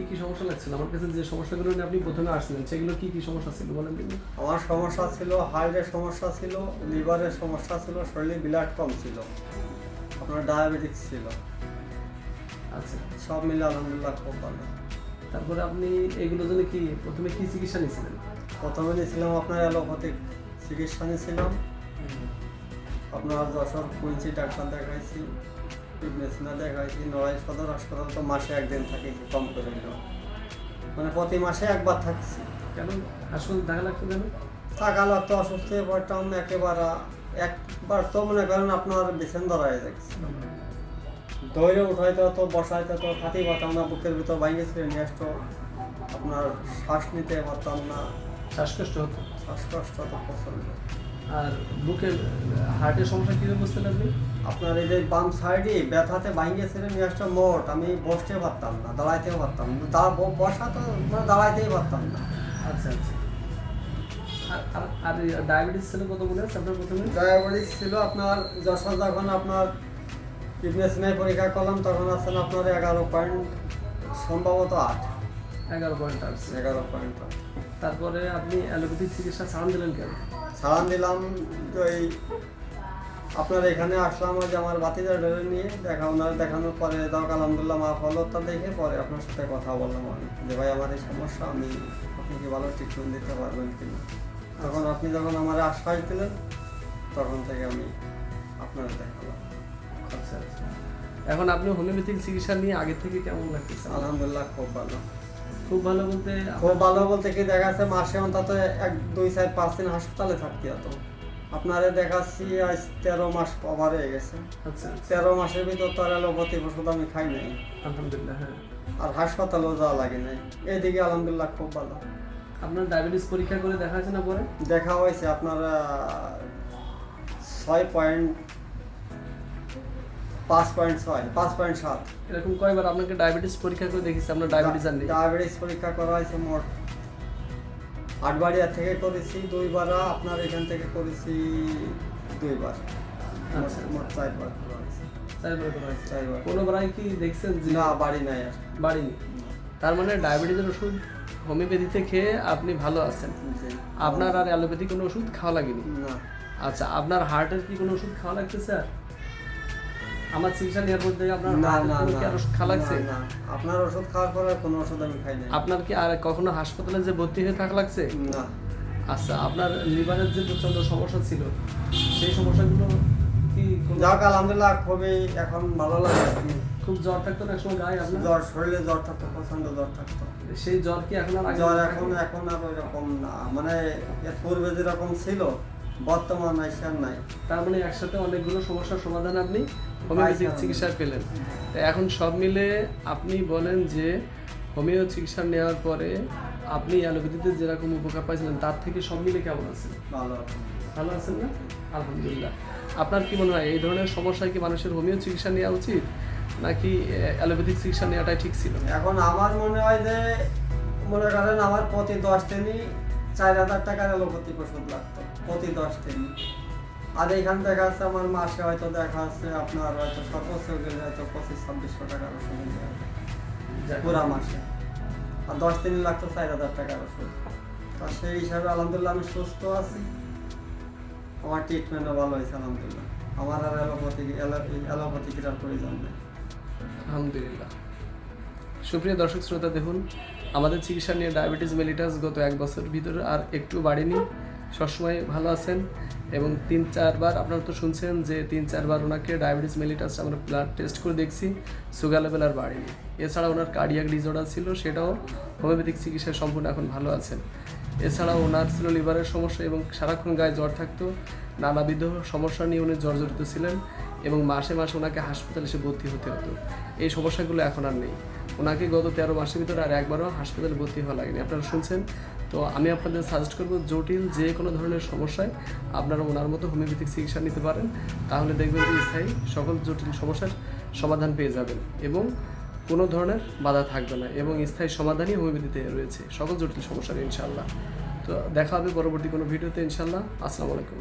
কি সমস্যা লাগছিল? আমার কাছে যে সমস্যাগুলো নিয়ে আপনি প্রথমে আসছিলেন সেগুলো কি সমস্যা ছিল বলেন দেখি। আমার সমস্যা ছিল, হার্টের সমস্যা ছিল, লিভারের সমস্যা ছিল, শরীরে ব্লাড কম ছিল, আপনার ডায়াবেটিস ছিল। আচ্ছা, সব মিলে আলহামদুলিল্লাহ খুব ভালো। তারপরে আপনি এগুলোর জন্য কি প্রথমে কি চিকিৎসা নিয়েছিলেন? প্রথমে নিয়েছিলাম আপনার অ্যালোপ্যাথিক চিকিৎসা নিয়েছিলাম, আপনার যশোর কুইন্সি ডাক্তার দেখাইছি, মেসিনা দেখাইছি, নড়াইল সদর হাসপাতাল তো মাসে একদিন থাকিছি কম করে নিলাম, মানে প্রতি মাসে একবার থাকছি। কেন হাসপাতাল দেখা লাগতো কেন? থাকা লাগতো, অসুস্থ হয়ে পড়তাম একেবারে, একবার তো মনে করেন আপনার বিছান ধরাই যাচ্ছে, দৌড়ে উঠাইতে হতো, বসাইতে হতো, খাতি পাতাম না, বুকের ভিতর বাইরে ছিল নিয়ে আসতো, আপনার শ্বাস নিতে পারতাম না, শ্বাসকষ্ট হতো। শ্বাসকষ্ট হতো প্রচন্ড। আর বুকের হার্টের সমস্যা কী বুঝতেন আপনি? আপনার এই যে বাম সাইডে ব্যথাতে বাইরে ছিল নিয়ে আসতো, মোট আমি বসতে পারতাম না, দাঁড়াইতেও পারতাম না, বসা তো মানে দাঁড়াইতেই পারতাম না। আচ্ছা আচ্ছা। আর ডায়াবেটিস ছিল কত মনে আছে আপনার প্রথমে? ডায়াবেটিস ছিল আপনার যশোর, যখন আপনার কিডনি পরীক্ষা করলাম তখন আছেন আপনার 11 সম্ভবত 8। 11.8। 11.8। তারপরে আপনি অ্যালোপ্যাথিক চিকিৎসা ছাড়ান দিলেন কেন? ছাড়ান দিলাম তো এই আপনার এখানে আসলাম, ওই যে আমার বাতিজা ধরে নিয়ে ওনারা দেখানোর পরে যাও আলহামদুলিল্লাহ মা ফলতা দেখে পরে আপনার সাথে কথা বললাম আমি যে ভাই আমার এই সমস্যা, আপনি কি ভালো ট্রিটমেন্ট দিতে পারবেন কিনা। তখন আপনি যখন আমার আশ্বাস দিলেন তখন থেকে আমি আপনার দেখালাম। আচ্ছা আচ্ছা। এখন আপনি হোমিওপ্যাথিক চিকিৎসা নিয়ে আগে থেকে কেমন লাগতেছে? আলহামদুলিল্লাহ খুব ভালো। খুব ভালো বলতে? খুব ভালো বলতে কি দেখা যাচ্ছে মাসে অন্তত 1, 2, 4, 5 দিন হাসপাতালে থাকতে হতো। আপনারে দেখাচ্ছি আজ 13 মাস কভার হয়ে গেছে। আচ্ছা 13 মাসের ভিতর তো আর অ্যালোপ্যাথিক ওষুধ আমি খাই নাই, আলহামদুলিল্লাহ। হ্যাঁ, আর হাসপাতালেও যাওয়া লাগে নাই, এইদিকে আলহামদুলিল্লাহ খুব ভালো। আপনার ডায়াবেটিস পরীক্ষা করে দেখা আছে না পরে? দেখা হয়েছে আপনার 5.7। এরকম কয়বার আপনাকে ডায়াবেটিস পরীক্ষা করে দেখেছি আপনার ডায়াবেটিস আর নেই? ডায়াবেটিস পরীক্ষা করা হয়েছে মোট 8বাড়িয়া থেকে করেছি 2বার, আপনার এখান থেকে করেছি 2বার, আচ্ছা মোট 4বার করা হয়েছে। 4বার করা হয়েছে। 4বার। কোনোবারই কি দেখছেন যে না, বাড়ি নাই আর। বাড়িনি? তার মানে ডায়াবেটিসের ওষুধ হোমিওপ্যাথিতে খেয়ে আপনি ভালো আছেন, জি। আপনার আর অ্যালোপ্যাথি কোনো ওষুধ খাওয়া লাগেনি? না। আচ্ছা, আপনার হার্টের কি কোনো ওষুধ খাওয়া লাগছে স্যার? আমার চিকিৎসা নেওয়ার পর থেকে আপনার না হার্টের না কোনো না কি আর ওষুধ খাওয়া লাগছে? না, আপনার ওষুধ খাওয়ার পরে কোনো ওষুধ আমি খাই নাই। আপনার কি আর কখনো হাসপাতালে যে ভর্তি হয়ে থাকা লাগছে? না। আচ্ছা, আপনার লিভারের যে প্রচন্ড সমস্যা ছিল সেই সমস্যাগুলো কি যাক আলহামদুলিল্লাহ খুবই এখন ভালো লাগে। খুব জ্বর থাকতো না একসময় গায়ে আপনার? জ্বর, শরীরে জ্বর থাকতো, প্রচন্ড জ্বর থাকতো। সেই জ্বর কি এখন আর জ্বর এখন আর ওই রকম না, মানে এর পূর্বে যেরকম ছিল বর্তমান আর নাই। তার মানে একসাথে অনেকগুলো সমস্যার সমাধান আপনি হোমিওপ্যাথিক চিকিৎসায় পেলেন। তো এখন সব মিলে আপনি বলেন যে হোমিও চিকিৎসা নেওয়ার পরে আপনি অ্যালোপ্যাথিতে যেরকম উপকার পাইছিলেন তার থেকে সব মিলে কেমন আছেন? ভালো। ভালো আছেন না? আলহামদুলিল্লাহ। আপনার কি মনে হয় এই ধরনের সমস্যায় কি মানুষের হোমিও চিকিৎসা নেওয়া উচিত নাকি অ্যালোপ্যাথিক চিকিৎসা নেওয়াটাই ঠিক ছিল? এখন আমার মনে হয় যে মনে করেন আমার প্রতি 10 দিনই 4,000 টাকার অ্যালোপ্যাথিক ওষুধ লাগতো, প্রতি 10 দিনই। আর এইখান দেখা যাচ্ছে আমার মাসে হয়তো দেখা যাচ্ছে আপনার হয়তো সর্বোচ্চ গেলে হয়তো 2500-2600 টাকার ওষুধ নিতে হবে পুরা মাসে, আর 10 দিনই লাগতো 4,000 টাকার ওষুধ। তা সেই হিসাবে আলহামদুলিল্লাহ আমি সুস্থ আছি, আমার ট্রিটমেন্টও ভালো হয়েছে আলহামদুলিল্লাহ, আমার আর অ্যালোপ্যাথিকের আর প্রয়োজন নেই। আলহামদুলিল্লাহ। সুপ্রিয় দর্শক শ্রোতা, দেখুন আমাদের চিকিৎসা নিয়ে ডায়াবেটিস মেলিটাস গত 1 বছর ভিতরে আর একটু বাড়েনি, সবসময় ভালো আছেন। এবং 3-4 বার আপনারা তো শুনছেন যে 3-4 বার ওনাকে ডায়াবেটিস মেলিটাস আমরা ব্লাড টেস্ট করে দেখছি, সুগার লেভেল আর বাড়েনি। এছাড়া ওনার কার্ডিয়াক ডিসঅর্ডার ছিল, সেটাও হোমিওপ্যাথিক চিকিৎসায় সম্পূর্ণ এখন ভালো আছেন। এছাড়াও ওনার ছিল লিভারের সমস্যা এবং সারাক্ষণ গায়ে জ্বর থাকতো, নানাবিধ সমস্যা নিয়ে উনি জর্জরিত ছিলেন এবং মাসে মাসে ওনাকে হাসপাতালে এসে ভর্তি হতে হতো। এই সমস্যাগুলো এখন আর নেই। ওনাকে গত 13 মাসের ভিতরে আর একবারও হাসপাতালে ভর্তি হওয়া লাগেনি, আপনারা শুনছেন। তো আমি আপনাদের সাজেস্ট করবো জটিল যে কোনো ধরনের সমস্যায় আপনারা ওনার মতো হোমিওপ্যাথিক চিকিৎসা নিতে পারেন, তাহলে দেখবেন যে স্থায়ী সকল জটিল সমস্যার সমাধান পেয়ে যাবেন এবং কোনো ধরনের বাধা থাকবে না এবং স্থায়ী সমাধানই হোমিওপ্যাথিতে রয়েছে সকল জটিল সমস্যার ইনশাআল্লাহ। তো দেখা হবে পরবর্তী কোনো ভিডিওতে ইনশাআল্লাহ। আসসালামু আলাইকুম।